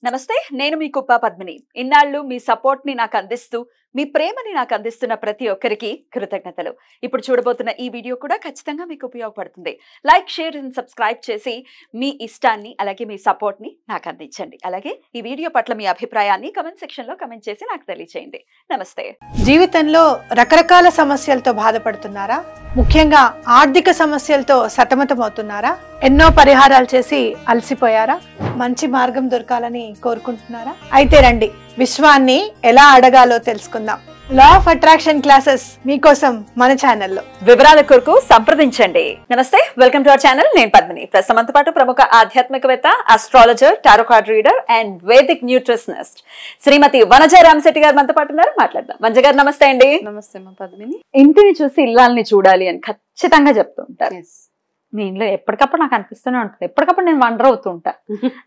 నమస్తే, నేను మీ కుప్ప పద్మిని. ఇన్నాళ్ళు మీ సపోర్ట్ ని నాకు అందిస్తూ, మీ ప్రేమని నాకు అందిస్తున్న ప్రతి ఒక్కరికి కృతజ్ఞతలు. ఇప్పుడు చూడబోతున్న ఈ వీడియో కూడా ఖచ్చితంగా మీకు ఉపయోగపడుతుంది. లైక్, షేర్ అండ్ సబ్స్క్రైబ్ చేసి మీ ఇష్టాన్ని అలాగే మీ సపోర్ట్ ని నాకు అందించండి. అలాగే ఈ వీడియో పట్ల మీ అభిప్రాయాన్ని కమెంట్ సెక్షన్ లో కమెంట్ చేసి నాకు తెలియజేయండి. నమస్తే. జీవితంలో రకరకాల సమస్యలతో బాధపడుతున్నారా? ముఖ్యంగా ఆర్థిక సమస్యలతో సతమతమవుతున్నారా? ఎన్నో పరిహారాలు చేసి అలసిపోయారా? మంచి మార్గం దొరకాలని కోరుకుంటున్నారా? అయితే రండి, విశ్వాన్ని ఎలా అడగాలో తెలుసుకుందాం. లా ఆఫ్ అట్రాక్షన్ క్లాసెస్ మీకోసం మన ఛానల్లో. వివరాల కొరకు సంప్రదించండి. నమస్తే, వెల్కమ్ టు అవర్ ఛానల్. నేను పద్మిని. ప్రస్తుతంతో పాటు ప్రముఖ ఆధ్యాత్మికవేత్త, astrologer, tarot card reader and Vedic nutritionist Shrimati Vanaja Ramashetti గారు మనతో పాటు ఉన్నారు. మాట్లాడదాం. వనజ గారు నమస్తే అండి. నమస్తే పద్మిని. ఇంటిని చూసి ఇల్లాలని చూడాలి అని ఖచ్చితంగా చెప్తూ ఉంటారు. మీ ఇంట్లో ఎప్పటికప్పుడు నాకు అనిపిస్తూనే ఉంటుంది. ఎప్పటికప్పుడు నేను వండర్ అవుతూ ఉంటా.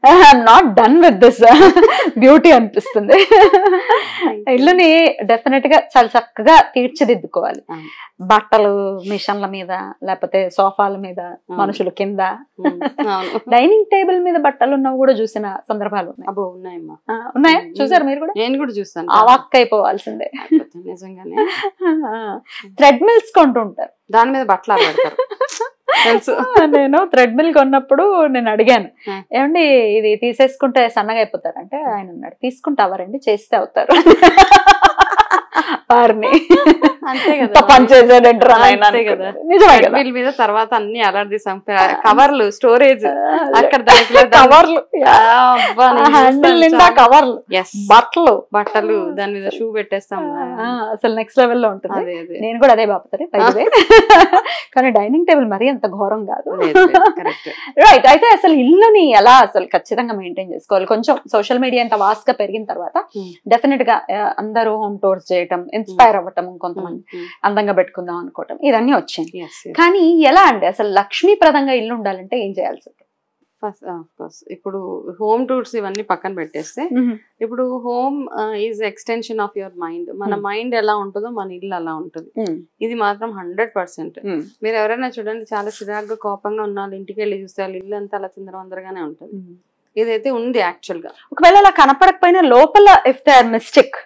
I'm not done with this beauty అనిపిస్తుంది. ఇల్లుని డెఫినెట్ గా చాలా చక్కగా తీర్చిదిద్దుకోవాలి. బట్టలు మిషన్ల మీద, లేకపోతే సోఫాల మీద, మనుషులు కింద, డైనింగ్ టేబుల్ మీద బట్టలు ఉన్నవి కూడా చూసిన సందర్భాలు ఉన్నాయి. అబ్బో, ఉన్నాయమ్మా. ఉన్నాయా? చూసారు మీరు కూడా? నేను కూడా చూసాను. అవాక్ అయిపోవాల్సిందే. నిజంగానే. థ్రెడ్ మిల్స్ కొంటూ ఉంటారు, దాని మీద బట్టలు ఆడతారు. తెలుసు. నేను థ్రెడ్ మిల్ కొన్నప్పుడు నేను అడిగాను, ఏమండి ఇది తీసేసుకుంటే సన్నగా అయిపోతారు అంటే, ఆయన అన్నాడు, తీసుకుంటావారండి, చేస్తే అవుతారు. అంతే కదా, మీద తర్వాత అన్ని అలర్దీసాం. కవర్లు, స్టోరేజ్, అక్కడ కవర్లు, కవర్లు, బట్టలు, దాని మీద షూ పెట్టేస్తాం. అసలు నెక్స్ట్ లెవెల్ లో ఉంటుంది. నేను కూడా అదే బాపుతారే. కానీ డైనింగ్ టేబుల్ మరీ అంత ఘోరం కాదు. రైట్. అయితే అసలు ఇల్లుని ఎలా అసలు ఖచ్చితంగా మెయింటైన్ చేసుకోవాలి? కొంచెం సోషల్ మీడియా అంత వాస్ట్ గా పెరిగిన తర్వాత డెఫినెట్ గా అందరూ హోమ్ టూర్స్ చేయటం, ఇన్స్పైర్ అవ్వటం, కొంతమంది అందంగా పెట్టుకుందాం అనుకోవటం, ఇవన్నీ వచ్చాయి. కానీ ఎలా అండి అసలు లక్ష్మీప్రదంగా ఇల్లు ఉండాలంటే ఏం చేయాల్సి? ఇప్పుడు హోమ్ టూర్స్ ఇవన్నీ పక్కన పెట్టేస్తే, ఇప్పుడు home is extension of your mind. మన మైండ్ ఎలా ఉంటుందో మన ఇల్లు అలా ఉంటుంది. ఇది మాత్రం 100%. మీరు ఎవరైనా చూడండి, చాలా చిరాగ్గా కోపంగా ఉన్న వాళ్ళు ఇంటికి వెళ్ళి చూస్తే వాళ్ళ ఇల్లు అంతా అలా చిందరవందరగానే ఉంటుంది. ఇదైతే ఉంది యాక్చువల్ గా. ఒకవేళ అలా కనపడకపోయినా లోపల ఇఫ్ దే ఆర్ మిస్టేక్,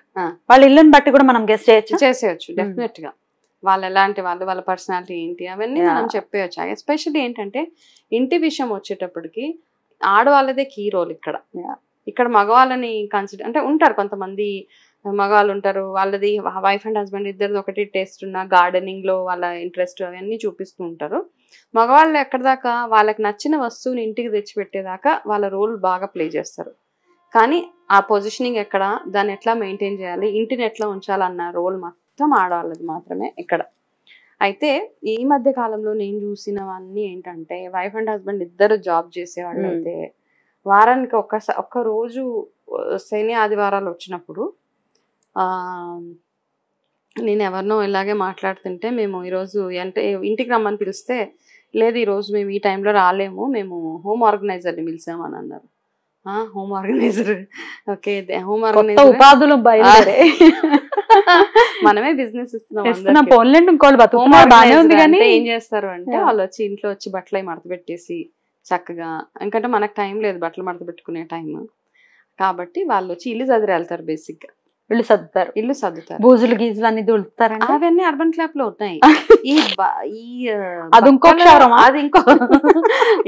వాళ్ళ ఇల్లుని బట్టి కూడా మనం గెస్ చేసేయచ్చు. డెఫినెట్ గా వాళ్ళు ఎలాంటి వాళ్ళు, వాళ్ళ పర్సనాలిటీ ఏంటి, అవన్నీ మనం చెప్పేయచ్చు. ఎస్పెషల్లీ ఏంటంటే ఇంటి విషయం వచ్చేటప్పటికి ఆడవాళ్ళదే కీ రోల్ ఇక్కడ మగవాళ్ళని కన్సిడర్ అంటే ఉంటారు కొంతమంది మగవాళ్ళు ఉంటారు, వాళ్ళది వైఫ్ అండ్ హస్బెండ్ ఇద్దరిది ఒకటి టేస్ట్ ఉన్న గార్డెనింగ్ లో వాళ్ళ ఇంట్రెస్ట్ అవన్నీ చూపిస్తూ ఉంటారు. మగవాళ్ళు ఎక్కడ దాకా వాళ్ళకి నచ్చిన వస్తువుని ఇంటికి తెచ్చిపెట్టేదాకా వాళ్ళ రోల్ బాగా ప్లే చేస్తారు. కానీ ఆ పొజిషనింగ్ ఎక్కడ, దాన్ని ఎట్లా మెయింటైన్ చేయాలి, ఇంటిని ఎట్లా ఉంచాలన్న రోల్ మొత్తం ఆడవాళ్ళది మాత్రమే ఇక్కడ. అయితే ఈ మధ్య కాలంలో నేను చూసినవన్నీ ఏంటంటే, వైఫ్ అండ్ హస్బెండ్ ఇద్దరు జాబ్ చేసేవాళ్ళు అయితే వారానికి ఒక్క రోజు శని ఆదివారాలు వచ్చినప్పుడు నేను ఎవరినో ఇలాగే మాట్లాడుతుంటే, మేము ఈరోజు అంటే ఇంటికి రమ్మని పిలిస్తే, లేదు ఈరోజు మేము ఈ టైంలో రాలేము, మేము హోమ్ ఆర్గనైజర్ని పిలిచామని అన్నారు. Home organiser, okay, home organiser ఉపాధులు మనమే బిజినెస్ ఇస్తున్నాం. ఏం చేస్తారు అంటే, వాళ్ళు వచ్చి ఇంట్లో వచ్చి బట్టలు మడత పెట్టేసి చక్కగా, ఎందుకంటే మనకు టైం లేదు బట్టలు మడత పెట్టుకునే టైం కాబట్టి, వాళ్ళు వచ్చి ఇల్లు చదిరి వెళ్తారు. బేసిక్ గా ఇల్లు సర్దుతారు. బూజులు గీజులు అన్ని దులుతారు. అవన్నీ అర్బన్ క్లాప్ లో ఉన్నాయి. అది ఇంకో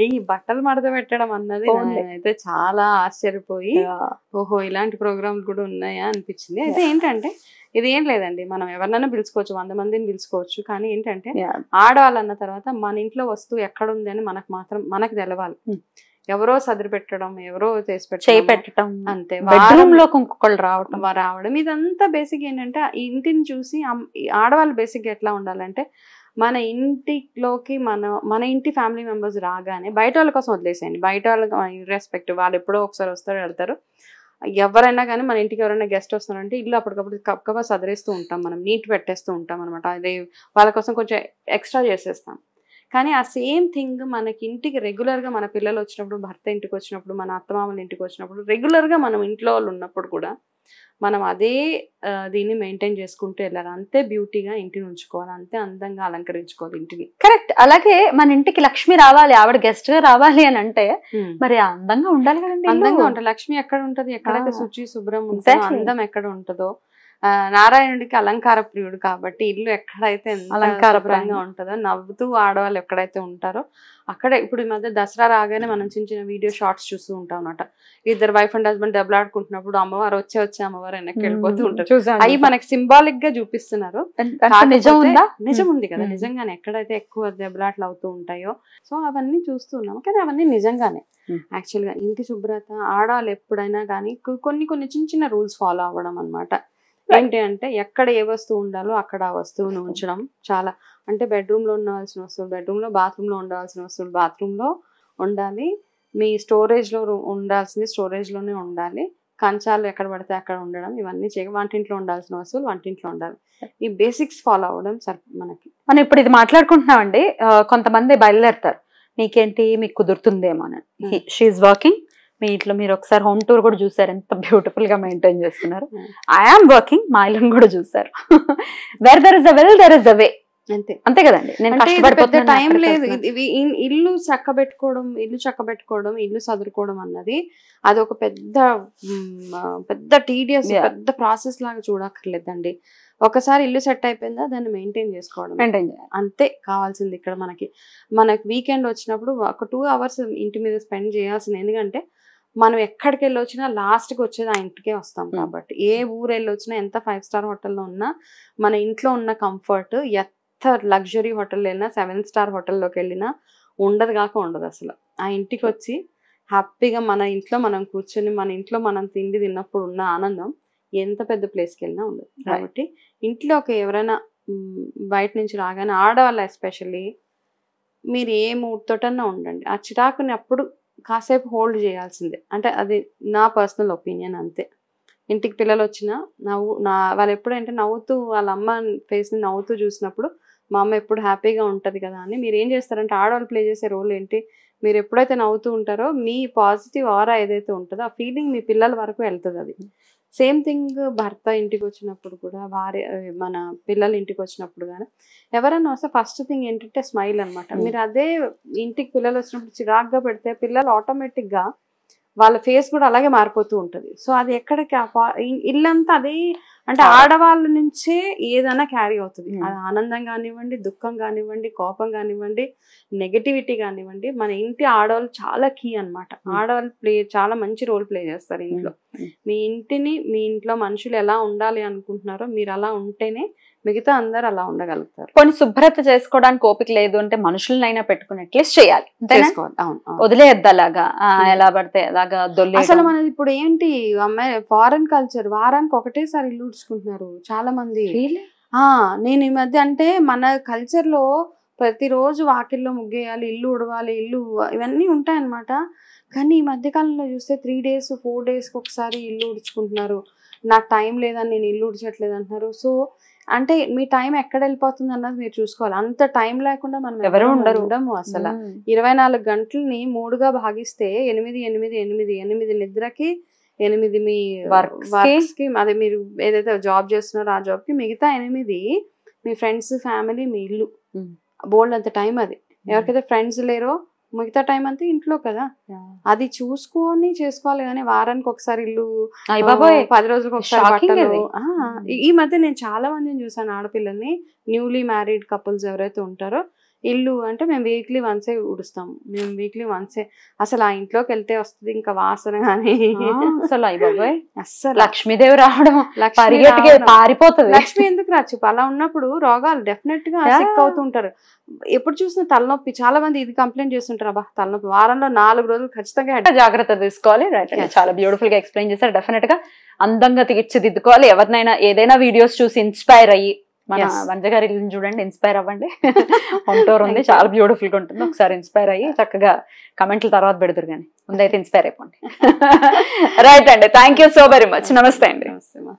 ఈ బట్టలు మడత పెట్టడం అన్నది అయితే చాలా ఆశ్చర్యపోయి, ఓహో ఇలాంటి ప్రోగ్రాంలు కూడా ఉన్నాయా అనిపించింది. అయితే ఏంటంటే, ఇది ఏం లేదండి, మనం ఎవరినైనా పిలుచుకోవచ్చు, 100 మందిని పిలుచుకోవచ్చు. కానీ ఏంటంటే, ఆడవాళ్ళన్న తర్వాత మన ఇంట్లో వస్తువు ఎక్కడుంది అని మనకు తెలవాలి. ఎవరో సదిరి పెట్టడం, ఎవరో చేసి పెట్టడం అంతే. రావడం ఇదంతా బేసిక్ ఏంటంటే, ఇంటిని చూసి ఆడవాళ్ళు బేసిక్ ఎట్లా ఉండాలంటే, మన ఇంటిలోకి మన ఇంటి ఫ్యామిలీ మెంబర్స్ రాగానే బయట వాళ్ళ కోసం వదిలేసేయండి. బయట వాళ్ళకి ఇర్రెస్పెక్టివ్, వాళ్ళు ఎప్పుడో ఒకసారి వస్తారు వెళ్తారు. ఎవరైనా కానీ మన ఇంటికి ఎవరైనా గెస్ట్ వస్తున్నారంటే ఇల్లు అప్పటికప్పుడు కప్పగా సదిరేస్తూ ఉంటాం, మనం నీట్ పెట్టేస్తూ ఉంటాం అనమాట. అదే వాళ్ళ కోసం కొంచెం ఎక్స్ట్రా చేసేస్తాం. కానీ ఆ సేమ్ థింగ్ మనకి ఇంటికి రెగ్యులర్గా మన పిల్లలు వచ్చినప్పుడు, భర్త ఇంటికి వచ్చినప్పుడు, మన అత్తమామల ఇంటికి వచ్చినప్పుడు, రెగ్యులర్గా మనం ఇంట్లో వాళ్ళు ఉన్నప్పుడు కూడా మనం అదే దీన్ని మెయింటైన్ చేసుకుంటూ వెళ్ళాలి. అంతే బ్యూటీగా ఇంటిని ఉంచుకోవాలి, అంతే అందంగా అలంకరించుకోవాలి ఇంటిని. కరెక్ట్. అలాగే మన ఇంటికి లక్ష్మి రావాలి, ఆవిడ గెస్ట్ గా రావాలి అని అంటే మరి అందంగా ఉండాలి కదండి. అందంగా ఉంటుంది. లక్ష్మి ఎక్కడ ఉంటది, ఎక్కడైతే శుచి శుభ్రం ఉంటుందో, అందం ఎక్కడ ఉంటుందో. నారాయణుడికి అలంకార ప్రియుడు కాబట్టి ఇల్లు ఎక్కడైతే అలంకారప్రంగా ఉంటుందో, నవ్వుతూ ఆడవాళ్ళు ఎక్కడైతే ఉంటారో అక్కడే. ఇప్పుడు ఈ మధ్య దసరా రాగానే మనం చిన్న చిన్న వీడియో షార్ట్స్ చూస్తూ ఉంటాం అనమాట. ఇద్దరు వైఫ్ అండ్ హస్బెండ్ దెబ్బలాడుకుంటున్నప్పుడు అమ్మవారు వచ్చే అమ్మవారు వెనక్కి వెళ్ళిపోతూ ఉంటారు. అవి మనకి సింబాలిక్ గా చూపిస్తున్నారు. నిజం ఉంది కదా, నిజంగానే ఎక్కడైతే ఎక్కువ దెబ్బలాట్లు అవుతూ ఉంటాయో సో అవన్నీ చూస్తున్నాం. కానీ అవన్నీ నిజంగానే యాక్చువల్ గా ఇంటి శుభ్రత ఆడవాళ్ళు ఎప్పుడైనా కానీ కొన్ని చిన్న చిన్న రూల్స్ ఫాలో అవ్వడం అనమాట. ఏంటి అంటే ఎక్కడ ఏ వస్తువు ఉండాలో అక్కడ ఆ వస్తువును ఉంచడం చాలా. అంటే బెడ్రూమ్ లో ఉండాల్సిన వస్తువులు బెడ్రూమ్ లో, బాత్రూమ్ లో ఉండాల్సిన వస్తువులు బాత్రూమ్ లో ఉండాలి, మీ స్టోరేజ్ లో ఉండాల్సింది స్టోరేజ్ లోనే ఉండాలి, కంచాలు ఎక్కడ పడితే అక్కడ ఉండడం, ఇవన్నీ వంటింట్లో ఉండాల్సిన వస్తువులు వంటింట్లో ఉండాలి. ఈ బేసిక్స్ ఫాలో అవ్వడం మనకి. మనం ఇప్పుడు ఇది మాట్లాడుకుంటున్నామండి, కొంతమంది బయలుదేరుతారు నీకేంటి మీకు కుదురుతుందేమో అని. She working. మీ ఇంట్లో మీరు ఒకసారి హోమ్ టూర్ కూడా చూసారు, ఎంత బ్యూటిఫుల్ గా మెయింటైన్ చేస్తున్నారు. ఐఆమ్ వర్కింగ్, మా ఇల్లుని కూడా చూసారు. Where there is a will there is a way. అంతే కదండి. నేను టైం లేదు. ఇల్లు చక్కబెట్టుకోవడం, ఇల్లు సదురుకోవడం అన్నది అది ఒక పెద్ద టీడియస్ పెద్ద ప్రాసెస్ లాగా చూడక్కర్లేదండి. ఒకసారి ఇల్లు సెట్ అయిపోయిందా దాన్ని మెయింటైన్ చేసుకోవడం అంతే కావాల్సింది. ఇక్కడ మనకి వీకెండ్ వచ్చినప్పుడు ఒక 2 hours ఇంటి మీద స్పెండ్ చేయాల్సింది. ఎందుకంటే మనం ఎక్కడికి వెళ్ళి వచ్చినా లాస్ట్కి వచ్చేది ఆ ఇంటికే వస్తాం కాబట్టి. ఏ ఊరు వెళ్ళి వచ్చినా, ఎంత 5 star హోటల్లో ఉన్నా మన ఇంట్లో ఉన్న కంఫర్ట్ ఎంత లగ్జరీ హోటల్ వెళ్ళినా, 7 star హోటల్లోకి వెళ్ళినా ఉండదు అసలు. ఆ ఇంటికి వచ్చి హ్యాపీగా మన ఇంట్లో మనం కూర్చొని మన ఇంట్లో మనం తిండి తిన్నప్పుడు ఉన్న ఆనందం ఎంత పెద్ద ప్లేస్కి వెళ్ళినా ఉండదు. కాబట్టి ఇంట్లోకి ఎవరైనా బయట నుంచి రాగానే ఆడవాళ్ళు ఎస్పెషల్లీ మీరు ఏ మూడ్తోటన్నా ఉండండి, ఆ చిరాకుని అప్పుడు కాసేపు హోల్డ్ చేయాల్సిందే. అంటే అది నా పర్సనల్ ఒపీనియన్ అంతే. ఇంటికి పిల్లలు వచ్చినా వాళ్ళు ఎప్పుడంటే నవ్వుతూ వాళ్ళ అమ్మ ఫేస్ని నవ్వుతూ చూసినప్పుడు మా అమ్మ ఎప్పుడు హ్యాపీగా ఉంటుంది కదా అని మీరు ఏం చేస్తారంటే ఆడవాళ్ళు ప్లే చేసే రోల్ ఏంటి, మీరు ఎప్పుడైతే నవ్వుతూ ఉంటారో మీ పాజిటివ్ ఆరా ఏదైతే ఉంటుందో ఆ ఫీలింగ్ మీ పిల్లల వరకు వెళ్తుంది. అది సేమ్ థింగ్ భర్త ఇంటికి వచ్చినప్పుడు కూడా, మన పిల్లలు ఇంటికి వచ్చినప్పుడు కానీ ఎవరైనా వస్తే ఫస్ట్ థింగ్ ఏంటంటే స్మైల్ అనమాట. మీరు అదే ఇంటికి పిల్లలు వచ్చినప్పుడు చిరాగ్గా పెడితే పిల్లలు ఆటోమేటిక్గా వాళ్ళ ఫేస్ కూడా అలాగే మారిపోతూ ఉంటుంది. సో అది ఎక్కడికి ఇల్లంతా అదే. అంటే ఆడవాళ్ళ నుంచే ఏదైనా క్యారీ అవుతుంది. అది ఆనందం కానివ్వండి, దుఃఖం కానివ్వండి, కోపం కానివ్వండి, నెగటివిటీ కానివ్వండి, మన ఇంటి ఆడవాళ్ళు చాలా కీ అనమాట. ఆడవాళ్ళు చాలా మంచి రోల్ ప్లే చేస్తారు ఇంట్లో. మీ ఇంట్లో మనుషులు ఎలా ఉండాలి అనుకుంటున్నారో మీరు అలా ఉంటేనే మిగతా అందరు అలా ఉండగలుగుతారు. కొన్ని శుభ్రత చేసుకోవడానికి ఓపిక లేదు అంటే మనుషులనైనా పెట్టుకుని అట్లీస్ట్ చేయాలి, వదిలేయద్దు అలాగా ఎలా పడితే అలాగా దొల్లి. అసలు మనది ఇప్పుడు ఏంటి అమ్మాయి ఫారెన్ కల్చర్, వారానికి ఒకటేసారి ఇల్లు ఉడుచుకుంటున్నారు చాలా మంది. నేను ఈ మధ్య అంటే మన కల్చర్ లో ప్రతిరోజు వాకిల్లో ముగ్గేయాలి, ఇల్లు ఉడవాలి, ఇవన్నీ ఉంటాయన్నమాట. కానీ ఈ మధ్యకాలంలో చూస్తే 3 days 4 days ఒకసారి ఇల్లు ఉడుచుకుంటున్నారు. నాకు టైం లేదని నేను ఇల్లు ఉడిచట్లేదు అంటున్నారు. సో అంటే మీ టైం ఎక్కడ వెళ్ళిపోతుంది అన్నది మీరు చూసుకోవాలి. అంత టైం లేకుండా మనం ఎవరు ఉండము అసలు. 24 గంటలని 3గా భాగిస్తే 8 నిద్రకి, 8 మీ వర్క్స్ కి, అదే మీరు ఏదైతే జాబ్ చేస్తున్నారో ఆ జాబ్ కి, మిగతా 8 మీ ఫ్రెండ్స్, ఫ్యామిలీ, మీ ఇల్లు. బోల్డ్ అంత టైం అది. ఎవరికైతే ఫ్రెండ్స్ లేరో మిగతా టైం అంతా ఇంట్లో కదా. అది చూసుకొని చేసుకోవాలి. కానీ వారానికి ఒకసారి ఇల్లు, 10 రోజులకు ఒకసారి బట్టలు. ఈ మధ్య నేను చాలా మందిని చూసాను ఆడపిల్లల్ని, న్యూలీ మ్యారీడ్ కపుల్స్ ఎవరైతే ఉంటారో ఇల్లు అంటే మేము వీక్లీ వన్సే ఉడుస్తాము, మేము వీక్లీ వన్సే. అసలు ఆ ఇంట్లోకి వెళ్తే వస్తుంది ఇంకా వాసన కానీ అసలు అసలు లక్ష్మీదేవి రావడం పారిపోతుంది. లక్ష్మి ఎందుకు రాచ్చు? అలా ఉన్నప్పుడు రోగాలు డెఫినెట్ గా సిక్ అవుతుంటారు. ఎప్పుడు చూసిన తలనొప్పి, చాలా మంది ఇది కంప్లైంట్ చేస్తుంటారు, అబ్బా తలనొప్పి. వారంలో 4 రోజులు ఖచ్చితంగా జాగ్రత్త తీసుకోవాలి. చాలా బ్యూటిఫుల్ గా ఎక్స్ప్లెయిన్ చేశారు. డెఫినెట్ గా అందంగా తీర్చిదిద్దుకోవాలి. ఎవరినైనా ఏదైనా వీడియోస్ చూసి ఇన్స్పైర్ అయ్యి మన వంజ గారి ఇల్లుని చూడండి, ఇన్స్పైర్ అవ్వండి. హోమ్ టూర్ ఉంది, చాలా బ్యూటిఫుల్ గా ఉంటుంది. ఒకసారి ఇన్స్పైర్ అయ్యి చక్కగా కమెంట్ల తర్వాత పెడతారు, కానీ ముందైతే ఇన్స్పైర్ అయిపోండి. రైట్ అండి, thank you so very much. నమస్తే అండి.